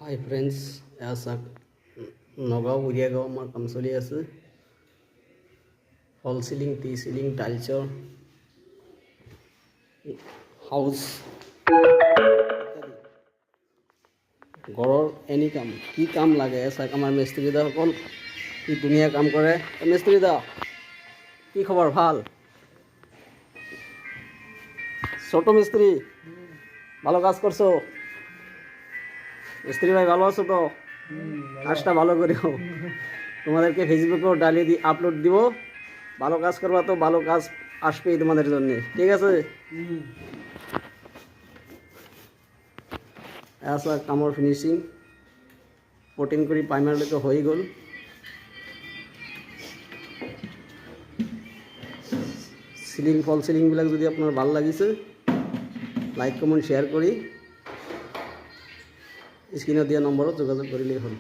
হাই friends, এয়া চাওক নগাঁও উৰিয়াগাঁও আমাৰ কাম চলি আছে। ফল চিলিং, টি চিলিং, টাইলছৰ হাউচ, ঘৰৰ এনি কাম, কি কাম লাগে চাওক আমাৰ মিস্ত্ৰীদাসকল কি ধুনীয়া কাম কৰে। মিস্ত্ৰীদা কি খবৰ? ভাল? ছোট মিস্ত্রি, ভালো কাজ করছো? মিস্ত্রি ভাই ভালো আছো তো? কাজটা ভালো করিও, তোমাদেরকে ফেসবুকেও ডালি আপলোড দিব। ভালো কাজ করবা তো ভালো কাজ আসবেই তোমাদের জন্য, ঠিক আছে? আচ্ছা, কামৰ ফিনিচিং পটিং কৰি প্ৰাইমাৰলৈকে হৈ গ'ল। সিলিং ফল সিলিংবিলাক যদি আপোনাৰ ভাল লাগিছে, লাইক কমেণ্ট শ্বেয়াৰ কৰি স্ক্ৰীনত দিয়া নম্বৰত যোগাযোগ কৰিলেই হ'ল।